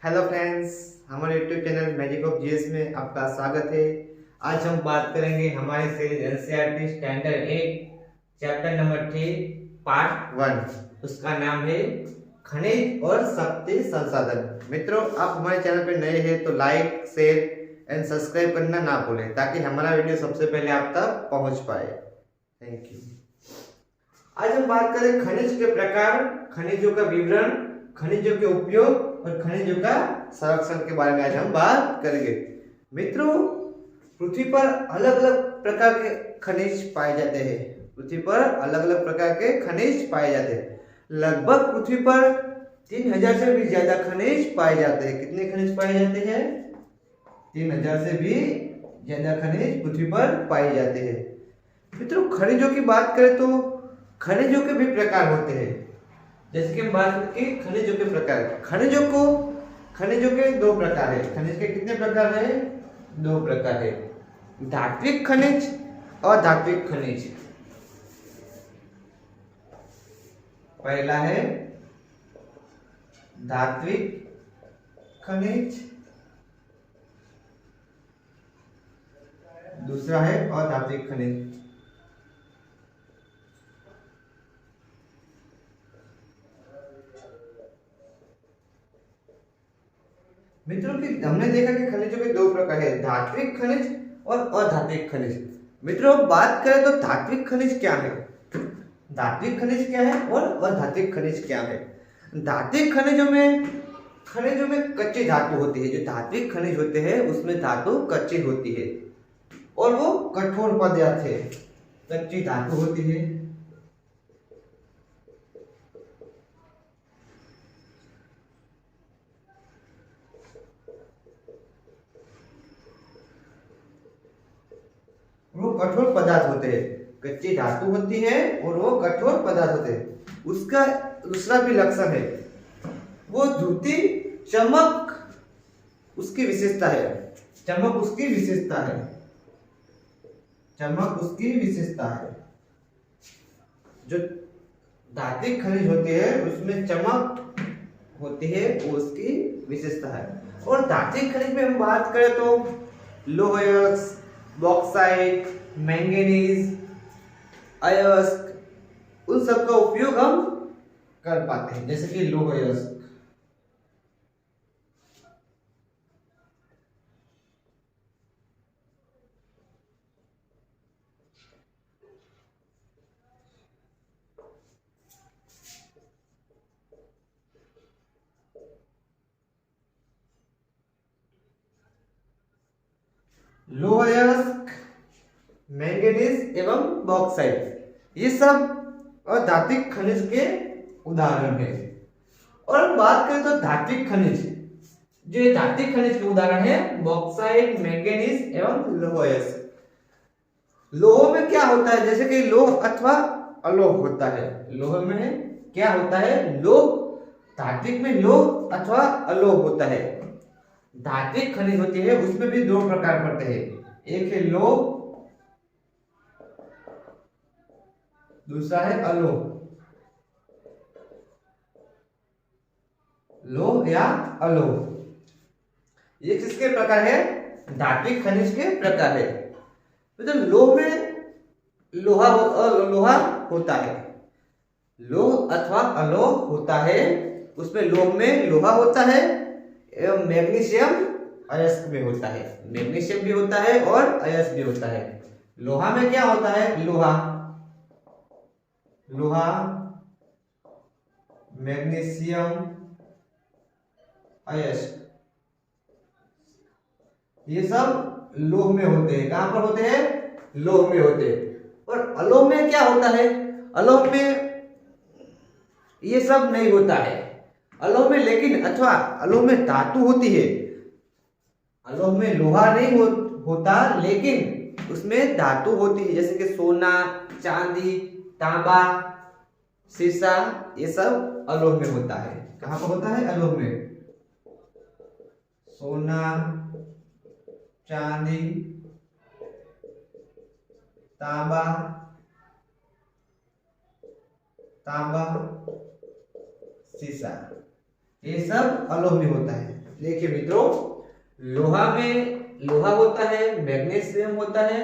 Hello friends, हमारे YouTube channel magic of GS में आपका स्वागत है। आज हम बात करेंगे हमारे series NCERT standard 8 chapter number 3 part 1। उसका नाम है खनिज और शक्ति संसाधन। मित्रों, आप हमारे चैनल पर नए हैं तो लाइक, शेयर एंड सब्सक्राइब करना ना भूलें ताकि हमारा वीडियो सबसे पहले आप तक पहुंच पाए। Thank you. आज हम बात करें खनिज के प्रकार, खनिजों का विवरण, खनिजों के उपयोग और खनिजों का संरक्षण के बारे में आज हम बात करेंगे। मित्रों, पृथ्वी पर अलग अलग प्रकार के खनिज पाए जाते हैं। पृथ्वी पर अलग अलग प्रकार के खनिज पाए जाते हैं। लगभग पृथ्वी पर 3000 से भी ज्यादा खनिज पाए जाते हैं। कितने खनिज पाए जाते हैं? 3000 से भी ज्यादा खनिज पृथ्वी पर पाए जाते हैं। मित्रों, खनिजों की बात करें तो खनिजों के भी प्रकार होते हैं। जैसे कि हम बात करें खनिजों के प्रकार, खनिजों के दो प्रकार है। खनिज के कितने प्रकार है? दो प्रकार है, धात्विक खनिज और अधात्विक खनिज। पहला है धात्विक खनिज, दूसरा है अधात्विक खनिज। मित्रों की हमने देखा कि खनिजों के दो प्रकार है, धात्विक खनिज और अधात्विक खनिज। मित्रों, बात करें तो धात्विक खनिज क्या है, धात्विक खनिज क्या है और अधात्विक खनिज क्या है। धात्विक खनिजों में कच्ची धातु होती है। जो धात्विक खनिज होते हैं उसमें धातु कच्ची होती है और वो कठोर पदार्थ है, कच्ची धातु होती है। वो कठोर पदार्थ होते हैं, कच्ची धातु होती है और वो कठोर पदार्थ होते हैं। उसका दूसरा भी लक्षण है, वो धुती, चमक उसकी विशेषता है। चमक उसकी विशेषता है, चमक उसकी विशेषता है। जो धात्विक खनिज होते हैं उसमें चमक होती है, वो उसकी विशेषता है। और धात्विक खनिज में हम बात करें तो लोह, बॉक्साइट, मैंगनीज, अयस्क, उन सब का उपयोग हम कर पाते हैं। जैसे कि लोह अयस्क, लोह अयस्क, मैंगनीज एवं बॉक्साइट, ये सब अधात्विक खनिज के उदाहरण है। और बात करें तो धात्विक खनिज, जो धात्विक खनिज के उदाहरण है बॉक्साइट, मैंगनीज एवं लोह अयस्क। लोह में क्या होता है? जैसे कि लोह अथवा अलोह होता है। लोह में क्या होता है? लोह। धात्विक में लोह अथवा अलोह होता है। धात्विक खनिज होती है उसमें भी दो प्रकार पड़ते हैं, एक है लोह, दूसरा है अलोह। लोह या अलोह, ये किसके प्रकार है? धात्विक खनिज के प्रकार है। तो लोह में लोहा होता है, लोह अथवा अलोह होता है। उसमें लोह में लोहा होता है एवं मैग्नीशियम अयस्क में होता है। मैग्नीशियम भी होता है और अयस्क भी होता है। लोहा में क्या होता है? लोहा, मैग्नीशियम, अयस्क, ये सब लोह में होते हैं। कहां पर होते हैं? लोह में होते हैं। और अलोह में क्या होता है? अलोह में ये सब नहीं होता है। अलोह में लेकिन अलोह में धातु होती है। अलोह में लोहा नहीं होता लेकिन उसमें धातु होती है, जैसे कि सोना, चांदी, तांबा, सीसा, ये सब अलोह में होता है। कहां पर होता है? अलोह में। सोना, चांदी, तांबा, सीसा, ये सब अलोह में होता है। देखिए मित्रों, लोहा होता है, मैग्नीशियम होता है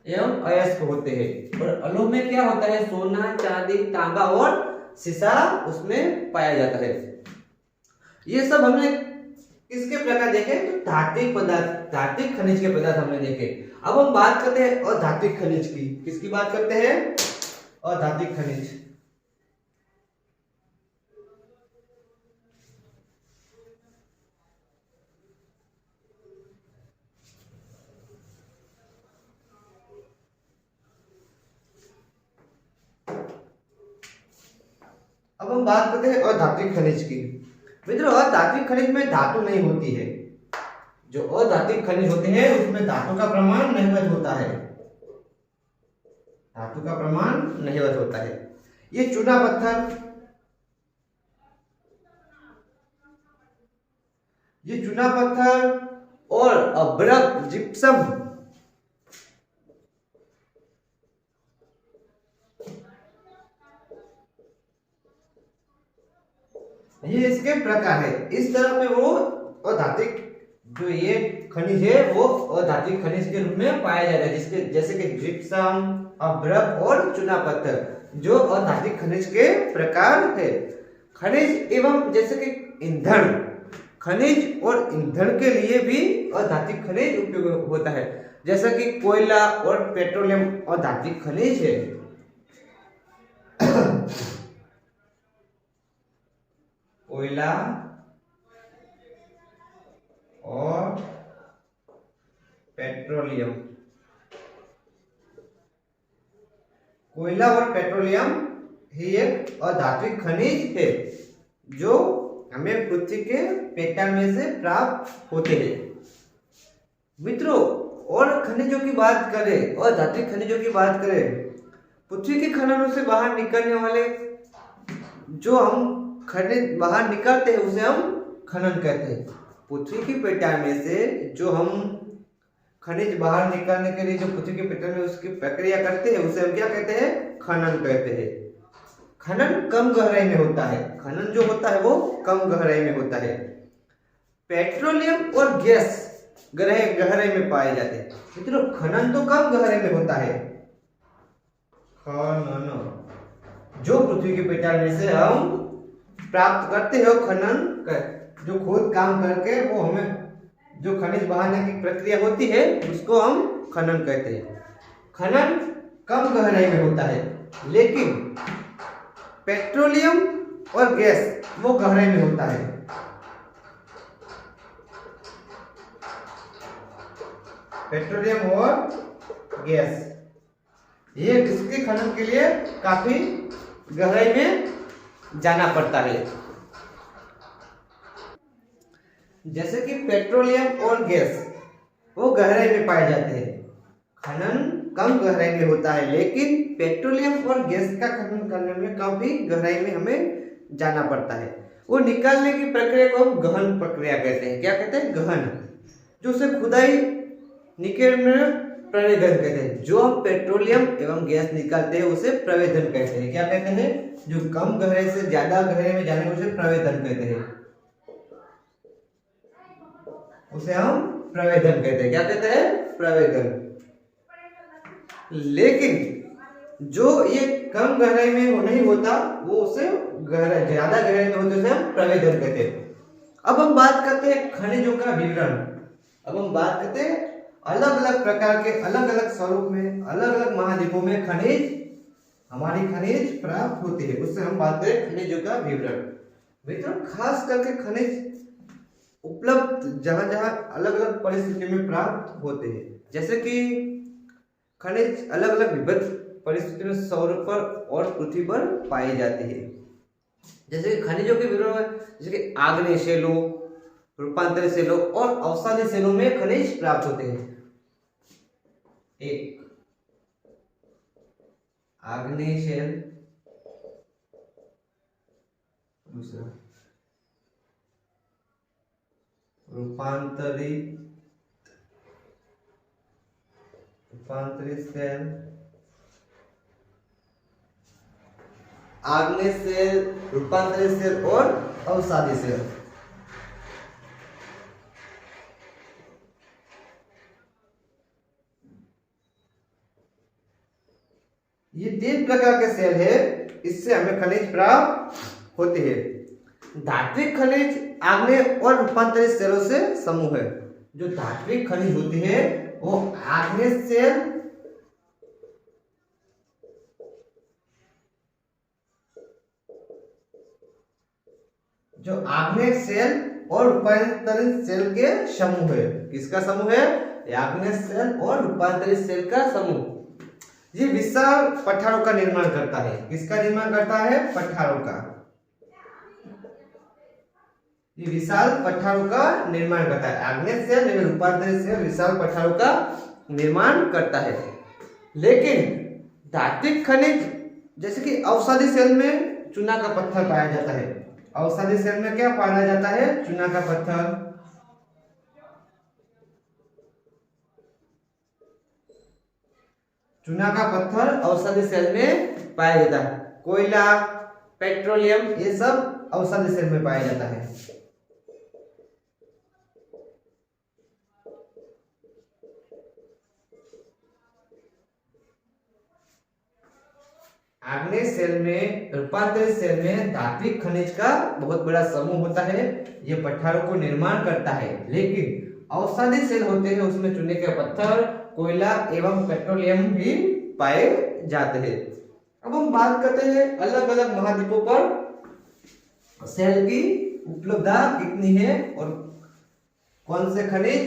एवं अयस्क होते हैं। और अलोह में क्या होता है? सोना, चांदी, तांबा और सीसा उसमें पाया जाता है। ये सब हमने किसके प्रकार देखे? तो धात्विक पदार्थ, धात्विक खनिज के पदार्थ हमने देखे। अब हम बात करते हैं अधात्विक खनिज की। किसकी बात करते हैं? अधात्विक खनिज। अब हम बात करते हैं अधात्विक खनिज की। मित्रों, अधात्विक खनिज में धातु नहीं होती है। जो अधात्विक खनिज होते हैं उसमें धातु का प्रमाण नहिवत होता है। धातु का प्रमाण नहिवत होता है। ये चूना पत्थर, और अभ्रक, जिप्सम, ये इसके प्रकार है। इस तरह में वो अधात्विक जो ये खनिज है वो अधात्विक खनिज के रूप में पाया जाता है, जिसके जैसे कि जिप्सम, अभ्रक और चूना पत्थर जो अधात्विक खनिज के प्रकार है। खनिज एवं जैसे कि ईंधन, खनिज और ईंधन के लिए भी अधात्विक खनिज उपयोग होता है। जैसा कि कोयला और पेट्रोलियम अधात्विक खनिज है। कोयला और पेट्रोलियम, कोयला और पेट्रोलियम ही एक अधात्विक खनिज है जो हमें पृथ्वी के पेटाल में से प्राप्त होते हैं। मित्रों, और खनिजों की बात करें, अधात्विक खनिजों की बात करें, पृथ्वी के खननों से बाहर निकलने वाले जो हम खनिज बाहर निकालते हैं उसे हम खनन कहते हैं। पृथ्वी की पेटाल में से जो हम खनिज बाहर निकालने के लिए जो पृथ्वी के पेटाल में उसकी प्रक्रिया करते हैं उसे हम क्या कहते हैं? खनन कहते हैं। खनन कम गहराई में होता है। खनन जो होता है वो कम गहराई में होता है। पेट्रोलियम और गैस गहराई में पाए जाते हैं। मित्रों, खनन तो कम गहराई में होता है। खनन जो पृथ्वी के पेटाल में से हम प्राप्त करते हैं, खनन कर जो खुद काम करके वो हमें जो खनिज बहाने की प्रक्रिया होती है उसको हम खनन कहते हैं। खनन कम गहराई में होता है, लेकिन पेट्रोलियम और गैस वो गहराई में होता है। पेट्रोलियम और गैस ये इसके खनन के लिए काफी गहराई में जाना पड़ता है। जैसे कि पेट्रोलियम और गैस वो गहराई में पाए जाते हैं। खनन कम गहराई में होता है, लेकिन पेट्रोलियम और गैस का खनन करने में काफी गहराई में हमें जाना पड़ता है। वो निकालने की प्रक्रिया को हम गहन प्रक्रिया कहते हैं। क्या कहते हैं? गहन। जो उसे खुदाई निकालने में प्रवेदन कहते हैं। जो हम पेट्रोलियम एवं गैस निकालते हैं उसे प्रवेदन कहते हैं। क्या कहते हैं? जो कम गहराई से ज्यादा गहराई में जाने उसे प्रवेदन कहते हैं। उसे हम प्रवेदन कहते हैं। क्या कहते हैं? प्रवेदन। लेकिन जो ये कम गहराई में नहीं होता वो उसे ज्यादा गहराई में होते उसे हम प्रवेदन कहते हैं। अब हम बात करते हैं खनिजों का विवरण। अब हम बात करते हैं अलग अलग प्रकार के, अलग अलग स्वरूप में, अलग अलग महाद्वीपों में हमारी खनिज प्राप्त होती है। उससे हम बात करें खनिजों का विवरण। मित्रों, खास करके खनिज उपलब्ध जहां जहां अलग अलग परिस्थितियों में प्राप्त होते हैं। जैसे कि खनिज अलग अलग विविध परिस्थितियों में सौर पर और पृथ्वी पर पाए जाते हैं। जैसे कि खनिजों के विवरण में जैसे कि आग्नेय शैलों, रूपांतरित शैलों और अवसादी शैलों में खनिज प्राप्त होते हैं। एक आग्नेय शैल, दूसरा रूपांतरित शैल, आग्नेय शैल, रूपांतरित शैल और अवसादी शैल। ये 3 प्रकार के सेल है, इससे हमें खनिज प्राप्त होते हैं। धात्विक खनिज आग्नेय और रूपांतरित सेलों से समूह है। जो धात्विक खनिज होते हैं वो आग्नेय सेल, जो आग्नेय सेल और रूपांतरित सेल के समूह है। किसका समूह है? आग्नेय सेल और रूपांतरित सेल का समूह। ये विशाल पठारों का निर्माण करता है। किसका निर्माण करता है? पठारों का। ये विशाल पठारों का निर्माण करता है। आग्नेय सेल एवं रूपांतरित सेल विशाल पठारों का निर्माण करता है। लेकिन धात्विक खनिज जैसे कि औषधि सेल में चूना का पत्थर पाया जाता है। औषधि सेल में क्या पाया जाता है? चूना का पत्थर। चूना का पत्थर औषधि सेल में पाया जाता है। कोयला, पेट्रोलियम, ये सब औषधि सेल में पाया जाता है। आग्नेय सेल में, रूपांतरित सेल में धात्विक खनिज का बहुत बड़ा समूह होता है। ये पठारों को निर्माण करता है। लेकिन औषधि सेल होते हैं, उसमें चूने के पत्थर, कोयला एवं पेट्रोलियम भी पाए जाते हैं। अब हम बात करते हैं अलग अलग महाद्वीपों पर सेल की उपलब्धता कितनी है और कौन से खनिज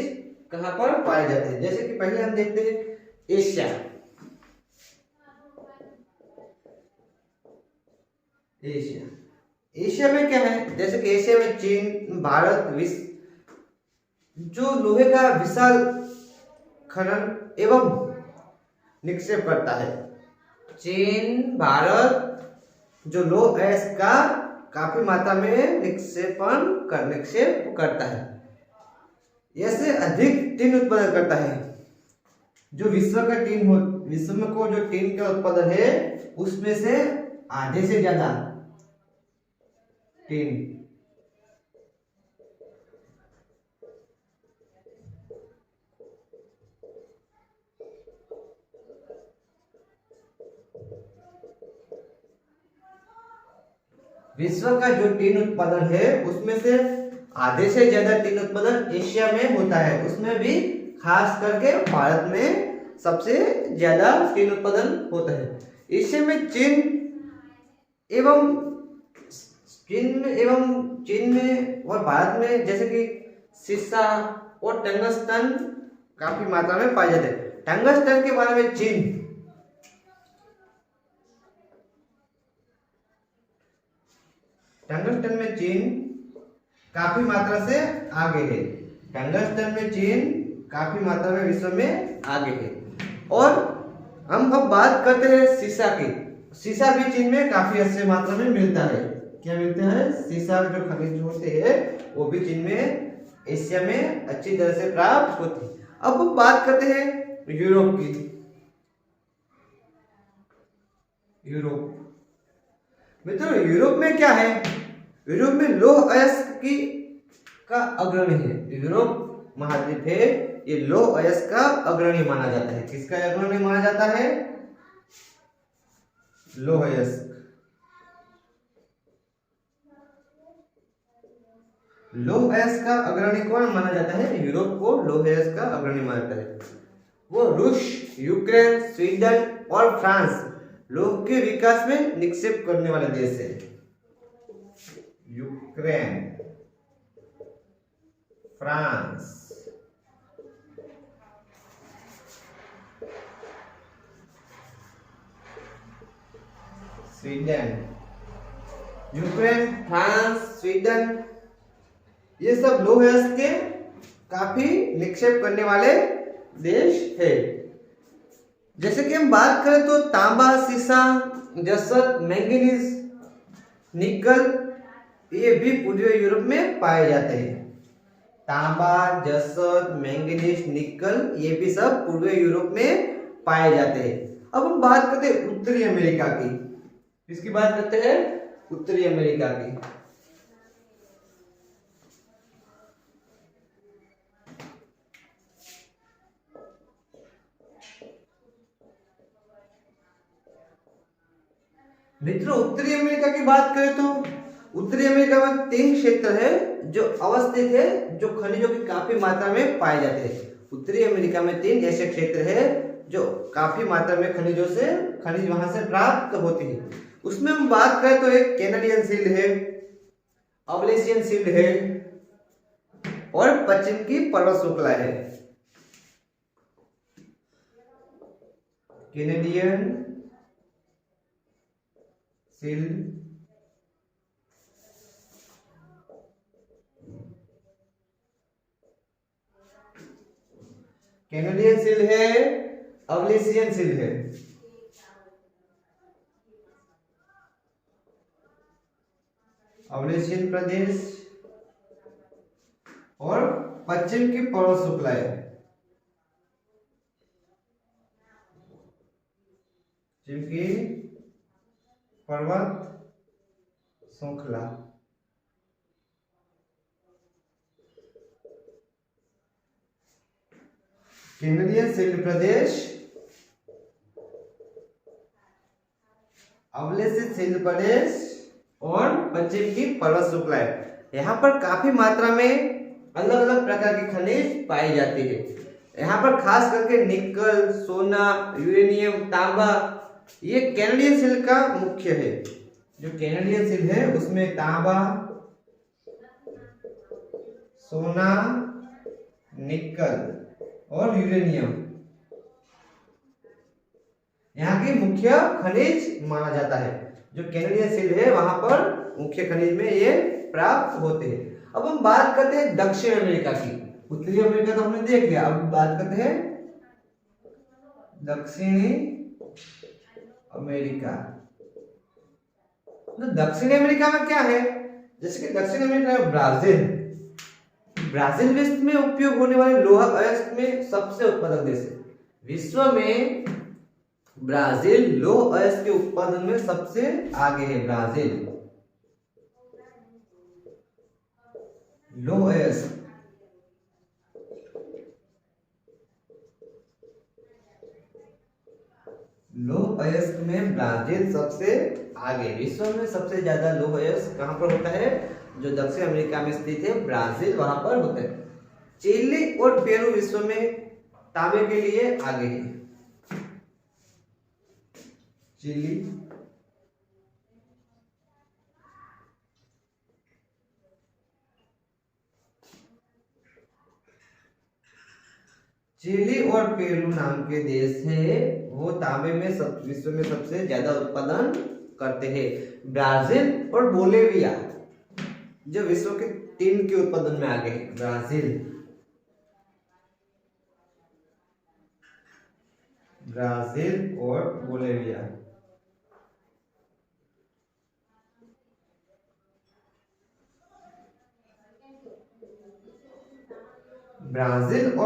कहां पर पाए जाते हैं। जैसे कि पहले हम देखते हैं एशिया। एशिया एशिया में क्या है? जैसे कि एशिया में चीन, भारत विश्व जो लोहे का विशाल खनन एवं निक्षेप करता है। चीन, भारत जो लौह अयस्क का काफी मात्रा में निक्षेप करता है। ऐसे अधिक टीन उत्पादन करता है। जो विश्व में को जो टीन का उत्पादन है उसमें से आधे से ज्यादा टीन विश्व का जो टीन उत्पादन है उसमें से आधे से ज्यादा टीन उत्पादन एशिया में होता है। उसमें भी खास करके भारत में सबसे ज्यादा टीन उत्पादन होता है। एशिया में चीन में और भारत में जैसे कि सीसा और टंगस्टन काफी मात्रा में पाए जाते हैं। टंगस्टन के बारे में टंगस्टन में चीन काफी मात्रा से आगे है। टंगस्टन में चीन काफी मात्रा में विश्व में आगे है। और हम अब बात करते हैं सीसा की। सीसा भी चीन में काफी अच्छी मात्रा में मिलता है। क्या मिलता है? सीसा जो खनिज होते हैं वो भी चीन में, एशिया में अच्छी तरह से प्राप्त होती है। अब बात करते हैं यूरोप की। मित्रों यूरोप में क्या है? यूरोप में लौह अयस्क का अग्रणी है। यूरोप महाद्वीप है, ये लौह अयस्क का अग्रणी माना जाता है। किसका अग्रणी माना जाता है? लौह अयस्क। लौह अयस्क का अग्रणी कौन माना जाता है? यूरोप को लौह अयस्क का अग्रणी माना जाता है। वो रूस, यूक्रेन, स्वीडन और फ्रांस लौह के विकास में निक्षेप करने वाले देश है। Ukraine, France, Sweden, Ukraine, France, Sweden, ये सब लौह अयस्क के काफी निक्षेप करने वाले देश है। जैसे कि हम बात करें तो तांबा, सीसा, जसत, मैंगनीज, निकल, ये भी पूर्वी यूरोप में पाए जाते हैं। तांबा, जसत, मैंगनीज, निकल, ये भी सब पूर्वी यूरोप में पाए जाते हैं। अब हम बात करते हैं उत्तरी अमेरिका की। किसकी बात करते हैं? उत्तरी अमेरिका की। मित्रों उत्तरी अमेरिका की बात करें तो उत्तरी अमेरिका में 3 क्षेत्र है जो अवस्थित है, जो खनिजों की काफी मात्रा में पाए जाते हैं। उत्तरी अमेरिका में 3 ऐसे क्षेत्र है जो काफी मात्रा में खनिज वहां से प्राप्त होती है। उसमें हम बात करें तो एक कैनेडियन शील्ड है, अवलेशियन शील्ड है और पश्चिम की पर्वत श्रृंखला है। कैनेडियन शील्ड, कैनेडियन शील्ड है, अवलेशियन शील्ड है। अवलेशियन प्रदेश और पश्चिम की पर्वत श्रृंखला है। पश्चिम की पर्वत श्रृंखला। कैनेडियन शील्ड प्रदेश, अवलेशित शील्ड प्रदेश और पश्चिम की पर्वत श्रृंखला है। यहाँ पर काफी मात्रा में अलग अलग प्रकार के खनिज पाए जाते हैं। यहाँ पर खास करके निकल, सोना, यूरेनियम, तांबा, ये कैनेडियन शील्ड का मुख्य है। जो कैनेडियन शील्ड है उसमें तांबा, सोना, निकल और यूरेनियम यहाँ की मुख्य खनिज माना जाता है। जो कैनेडियन शील्ड है वहां पर मुख्य खनिज में ये प्राप्त होते हैं। अब हम बात करते हैं दक्षिण अमेरिका की। उत्तरी अमेरिका तो हमने देख लिया, अब बात करते हैं दक्षिणी अमेरिका। तो दक्षिणी अमेरिका में क्या है, जैसे कि दक्षिण अमेरिका में ब्राजील विश्व में उपयोग होने वाले लोहा अयस्क में सबसे उत्पादक देश है। विश्व में ब्राजील लौह अयस्क के उत्पादन में सबसे आगे है। ब्राजील लौह अयस्क, लौह अयस्क में ब्राजील सबसे आगे। विश्व में सबसे ज्यादा लौह अयस्क कहां पर होता है, जो दक्षिण अमेरिका में स्थित है ब्राजील, वहां पर होता है। चिली और पेरू विश्व में तांबे के लिए आगे है। चिली, चिली और पेरू नाम के देश है, वो तांबे में विश्व में सबसे ज्यादा उत्पादन करते हैं। ब्राजील और बोलिविया जो विश्व के 3 के उत्पादन में आगे है। ब्राजील और बोलिविया। ब्राजील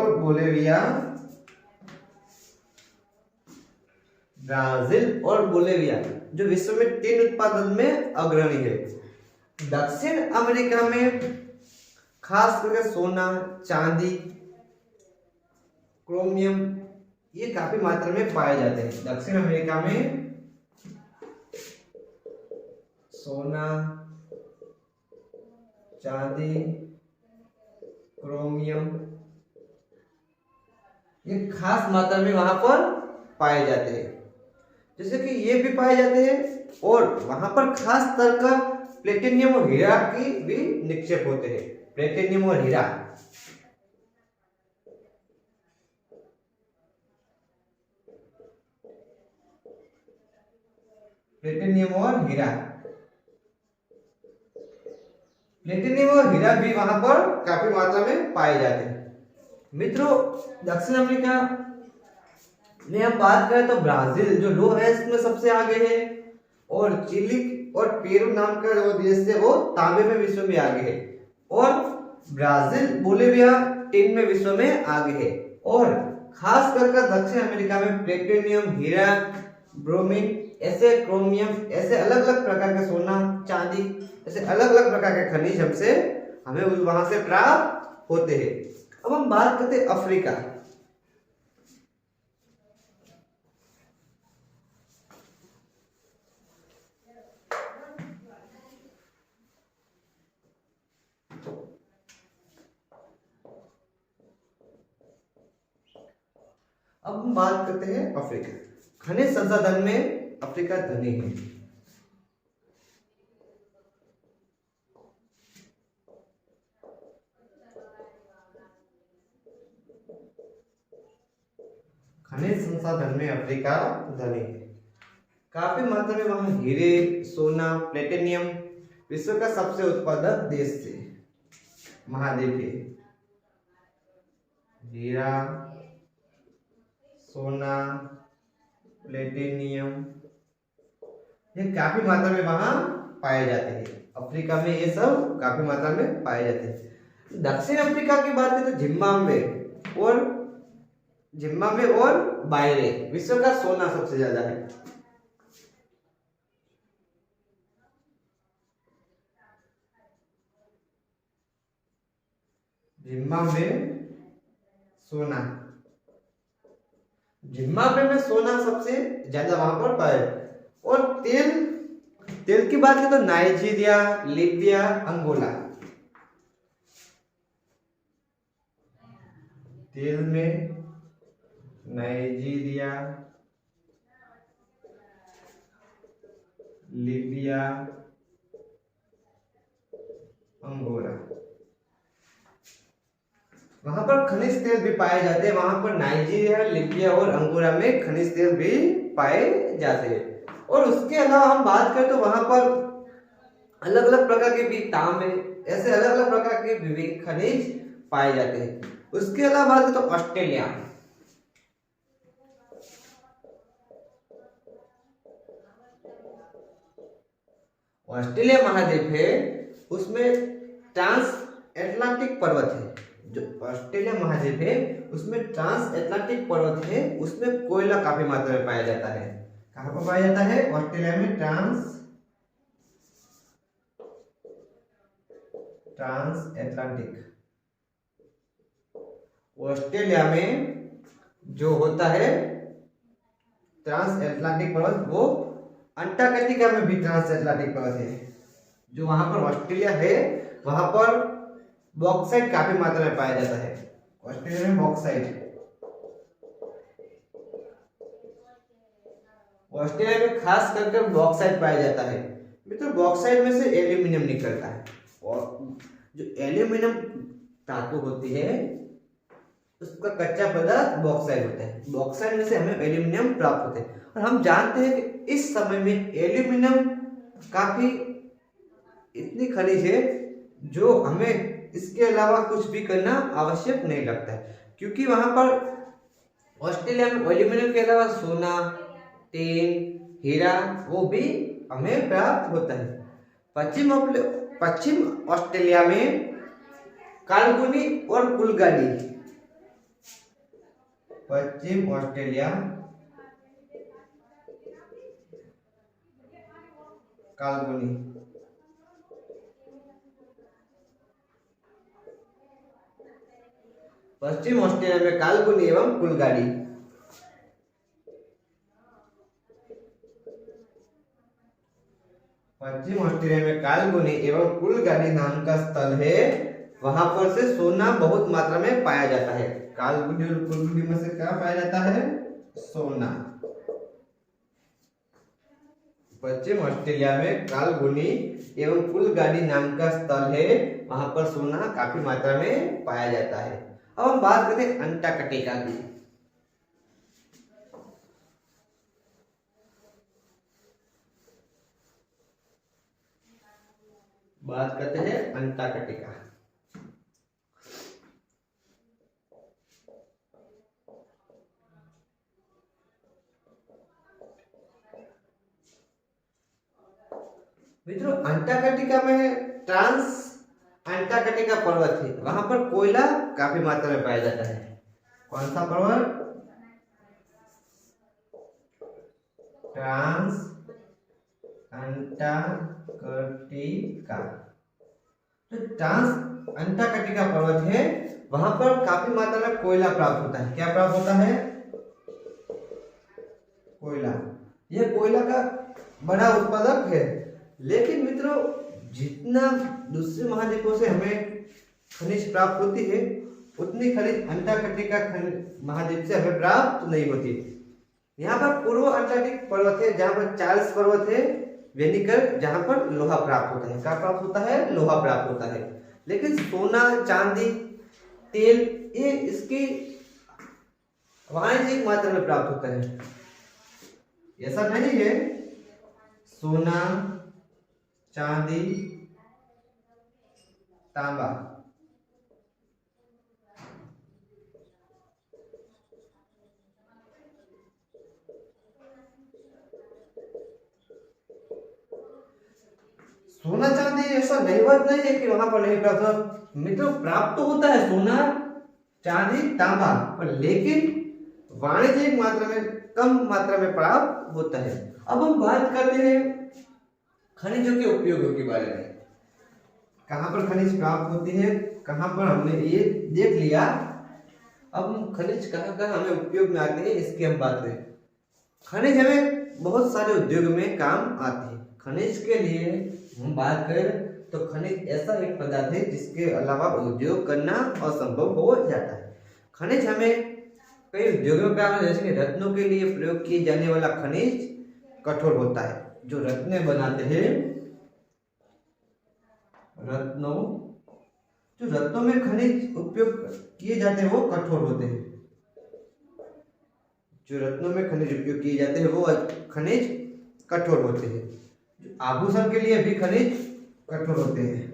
और बोलिविया, जो विश्व में 3 उत्पादन में अग्रणी है। दक्षिण अमेरिका में खास करके सोना, चांदी, क्रोमियम ये काफी मात्रा में पाए जाते हैं। दक्षिण अमेरिका में सोना, चांदी, क्रोमियम ये खास मात्रा में वहां पर पाए जाते हैं। जैसे कि ये भी पाए जाते हैं और वहां पर खास स्तर का प्लेटिनियम और हीरा की भी निक्षेप होते हैं। प्लेटिनियम और हीरा, प्लेटिनियम और हीरा, प्लेटिनियम और हीरा भी वहां पर काफी मात्रा में पाए जाते हैं। मित्रों दक्षिण अमेरिका में हम बात करें तो ब्राजील जो लौह अयस्क में सबसे आगे है, और चिली और पेरू नाम का जो देश है वो तांबे में विश्व में आगे है, और ब्राजील, बोलिविया टिन में विश्व में आगे है। और खास करके दक्षिण अमेरिका में प्लेटिनियम, हीरा, ब्रोमीन, ऐसे क्रोमियम, ऐसे अलग अलग प्रकार के सोना, चांदी, ऐसे अलग अलग प्रकार के खनिज हमें वहां से प्राप्त होते हैं। अब हम बात करते हैं अफ्रीका। अब हम बात करते हैं अफ्रीका। खनिज संसाधन में अफ्रीका धनी है। खनिज संसाधन में अफ्रीका धनी है। काफी मात्रा में वहां हीरे, सोना, प्लेटिनियम विश्व का सबसे उत्पादक देश थे, महाद्वीप है। हीरा, सोना, प्लेटिनियम ये काफी मात्रा में वहां पाए जाते हैं। अफ्रीका में ये सब काफी मात्रा में पाए जाते हैं। दक्षिण अफ्रीका की बात करें तो जिम्बाब्वे और बायरे विश्व का सोना सबसे ज्यादा है। जिम्बाब्वे सोना, जिम्बाब्वे में सोना सबसे ज्यादा वहां पर पाए। और तेल की बात करें तो नाइजीरिया, लीबिया, अंगोला। तेल में नाइजीरिया, लीबिया, अंगोला वहां पर खनिज तेल भी पाए जाते हैं। वहां पर नाइजीरिया, लीबिया और अंगोला में खनिज तेल भी पाए जाते हैं। और उसके अलावा हम बात करें तो वहां पर अलग अलग प्रकार के भी तांबे, ऐसे अलग अलग प्रकार के विभिन्न खनिज पाए जाते हैं। उसके अलावा बात करें तो ऑस्ट्रेलिया, ऑस्ट्रेलिया महाद्वीप है, उसमें ट्रांस एटलांटिक पर्वत है। जो ऑस्ट्रेलिया महाद्वीप है उसमें ट्रांस एटलांटिक पर्वत है, उसमें कोयला काफी मात्रा में पाया जाता है। कहां पर पाया जाता है? ऑस्ट्रेलिया में ट्रांस एटलांटिक। ऑस्ट्रेलिया में जो होता है ट्रांस एटलांटिक पर्वत, वो अंटार्कटिका में भी ट्रांस एटलांटिक पर्वत है। जो वहां पर ऑस्ट्रेलिया है वहां पर बॉक्साइट काफी मात्रा में पाया जाता है। ऑस्ट्रेलिया में ऑस्ट्रेलिया में खास करके बॉक्साइट पाया जाता है। मित्रों बॉक्साइट में से एल्यूमिनियम निकलता है और जो एल्यूमिनियम धातु होती है उसका कच्चा पदार्थ बॉक्साइट होता है। बॉक्साइट में से हमें एल्यूमिनियम प्राप्त होते हैं। और हम जानते हैं कि इस समय में एल्यूमिनियम काफी इतनी खनिज है जो हमें इसके अलावा कुछ भी करना आवश्यक नहीं लगता है, क्योंकि वहां पर ऑस्ट्रेलिया में एल्यूमिनियम के अलावा सोना, टीन, हीरा वो भी हमें प्राप्त होता है। पश्चिम ऑस्ट्रेलिया में कालगुनी और कुलगाडी, पश्चिम ऑस्ट्रेलिया कालगुनी, पश्चिम ऑस्ट्रेलिया में कालगुनी एवं कुलगाडी। पश्चिम ऑस्ट्रेलिया में कालगुनी एवं कुलगाडी नाम का स्थल है। वहां पर से सोना बहुत मात्रा में पाया जाता है। कालगुनी और कुलगाडी में से क्या पाया जाता है? सोना। पश्चिम ऑस्ट्रेलिया में कालगुनी एवं कुलगाडी नाम का स्थल है, वहां पर सोना काफी मात्रा में पाया जाता है। अब हम बात करते हैं अंटार्कटिका की। बात करते हैं अंटार्कटिका। मित्रों अंटार्कटिका में ट्रांस अंटार्कटिका पर्वत है, वहां पर कोयला काफी मात्रा में पाया जाता है। कौन सा पर्वत? Trans Antarctica. तो ट्रांस अंटार्कटिका पर्वत है, वहां पर काफी मात्रा में कोयला प्राप्त होता है। क्या प्राप्त होता है? कोयला। यह कोयला का बड़ा उत्पादक है। लेकिन मित्रों जितना दूसरे महाद्वीपों से हमें खनिज प्राप्त होती है उतनी खनिज अंटार्कटिका महाद्वीप से हमें प्राप्त नहीं होती। यहाँ पर पूर्व अंटार्कटिक पर्वत है जहाँ पर चार्ल्स पर्वत है, वेनिकर जहाँ पर लोहा प्राप्त होता है। क्या प्राप्त होता है? लोहा प्राप्त होता है। लेकिन सोना, चांदी, तेल ये इसकी वाणिज्यिक मात्रा में प्राप्त होता है। ऐसा नहीं है सोना, चांदी, तांबा सोना चांदी ऐसा नहीं बात नहीं है कि वहां पर नहीं प्राप्त। मित्रों प्राप्त तो होता है सोना, चांदी, तांबा, पर लेकिन वाणिज्यिक मात्रा में कम मात्रा में प्राप्त होता है। अब हम बात करते हैं खनिजों के उपयोगों के बारे में। कहाँ पर खनिज प्राप्त होती है, कहाँ पर हमने ये देख लिया। अब हम खनिज कहाँ कहाँ हमें उपयोग में आते हैं इसकी हम बात करें। खनिज हमें बहुत सारे उद्योग में काम आते हैं। खनिज के लिए हम बात करें तो खनिज ऐसा एक पदार्थ है जिसके अलावा उद्योग करना असंभव हो जाता है। खनिज हमें कई उद्योगों में काम, जैसे कि रत्नों के लिए प्रयोग किए जाने वाला खनिज कठोर होता है। जो रत्ने बनाते हैं, रत्नों में खनिज उपयोग किए जाते हैं वो कठोर होते हैं। जो रत्नों में खनिज उपयोग किए जाते हैं वो खनिज कठोर होते हैं। आभूषण के लिए भी खनिज कठोर होते हैं।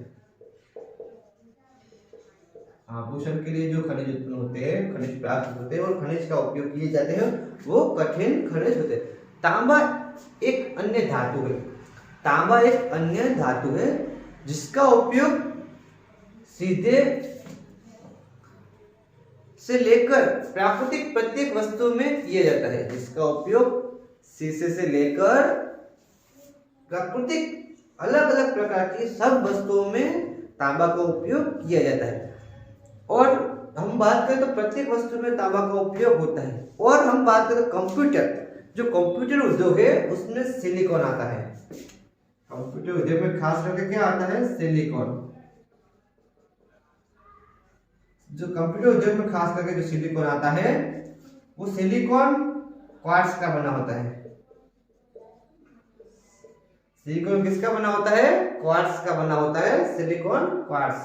आभूषण के लिए जो खनिज उत्पन्न होते हैं, खनिज प्राप्त होते हैं और खनिज का उपयोग किए जाते हैं वो कठिन खनिज होते हैं। तांबा एक अन्य धातु है। तांबा एक अन्य धातु है जिसका उपयोग सीधे से लेकर प्राकृतिक प्रत्येक वस्तु में किया जाता है। जिसका उपयोग शीशे से लेकर प्राकृतिक अलग अलग प्रकार की सब वस्तुओं में तांबा का उपयोग किया जाता है। और हम बात करें तो प्रत्येक वस्तु में तांबा का उपयोग होता है। और हम बात करें तो कंप्यूटर, जो कंप्यूटर उद्योग है उसमें सिलिकॉन आता है। कंप्यूटर उद्योग में खास करके क्या आता है? सिलिकॉन। जो कंप्यूटर उद्योग में खास करके जो सिलिकॉन आता है वो सिलिकॉन क्वार्ट्ज का बना होता है। सिलिकॉन किसका बना होता है? क्वार्ट्ज का बना होता है, सिलिकॉन क्वार्ट्ज।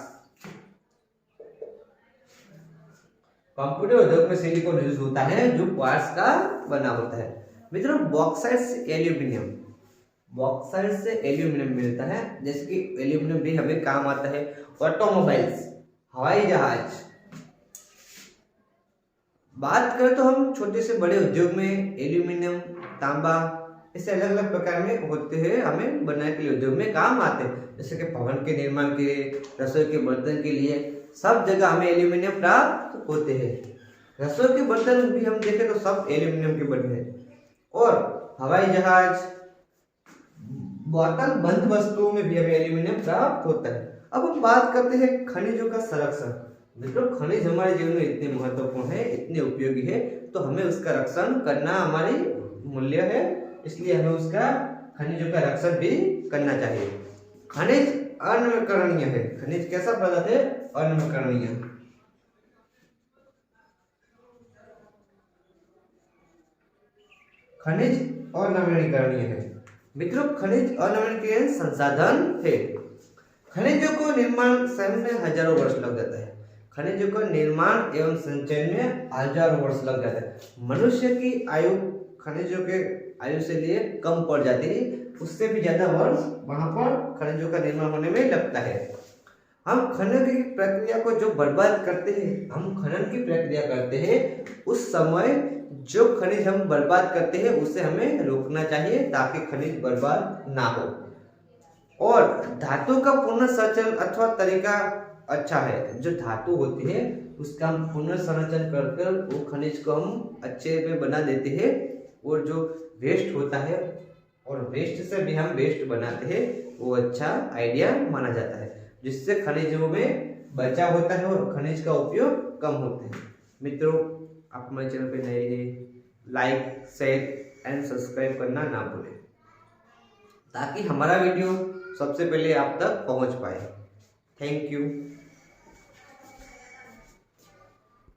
कंप्यूटर उद्योग में सिलिकॉन यूज होता है जो क्वार्ट्ज का बना होता है। मित्रों बॉक्साइट से एल्यूमिनियम, बॉक्साइट से एल्यूमिनियम मिलता है। जैसे कि एल्यूमिनियम भी हमें काम आता है ऑटोमोबाइल्स, हवाई जहाज। बात करें तो हम छोटे से बड़े उद्योग में एल्यूमिनियम, तांबा ऐसे अलग अलग प्रकार में होते हैं, हमें बनाने के लिए उद्योग में काम आते हैं। जैसे कि भवन के निर्माण के लिए, रसोई के बर्तन के लिए, सब जगह हमें एल्यूमिनियम प्राप्त होते हैं। रसोई के बर्तन भी हम देखें तो सब एल्यूमिनियम के बने हैं। और हवाई जहाज, बोतल बंद वस्तुओं में भी हमें एल्यूमिनियम प्राप्त होता है। अब हम बात करते हैं खनिजों का संरक्षण। मित्रों खनिज हमारे जीवन में इतने महत्वपूर्ण है, इतने उपयोगी है, तो हमें उसका रक्षण करना हमारी मूल्य है। इसलिए हमें उसका खनिजों का रक्षण भी करना चाहिए। खनिज अनवीकरणीय है। खनिज कैसा पदार्थ है? अनवीकरणीय। खनिज अनवीकरणीय है। मित्रों खनिज अनवीकरणीय संसाधन है। खनिजों को निर्माण समय में हजारों वर्ष लग जाता है। खनिजों का निर्माण एवं संचयन में हजारों वर्ष लग जाता है। मनुष्य की आयु खनिजों के आयु से लिए कम पड़ जाती है, उससे भी ज्यादा वर्ष वहां पर खनिजों का निर्माण होने में लगता है। हम खनन की प्रक्रिया को जो बर्बाद करते हैं, हम खनन की प्रक्रिया करते हैं, उस समय जो खनिज हम बर्बाद करते हैं उसे हमें रोकना चाहिए ताकि खनिज बर्बाद ना हो। और धातु का पुनर्संचरण अथवा तरीका अच्छा है। जो धातु होती है उसका हम पुनर्संचरण कर वो खनिज को हम अच्छे में बना देते हैं। और जो वेस्ट होता है और वेस्ट से भी हम वेस्ट बनाते हैं, वो अच्छा आइडिया माना जाता है, जिससे खनिजों में बचाव होता है और खनिज का उपयोग कम होता है। मित्रों आप हमारे चैनल पे नए हैं, लाइक शेयर एंड सब्सक्राइब करना ना भूलें ताकि हमारा वीडियो सबसे पहले आप तक पहुंच पाए। Thank you.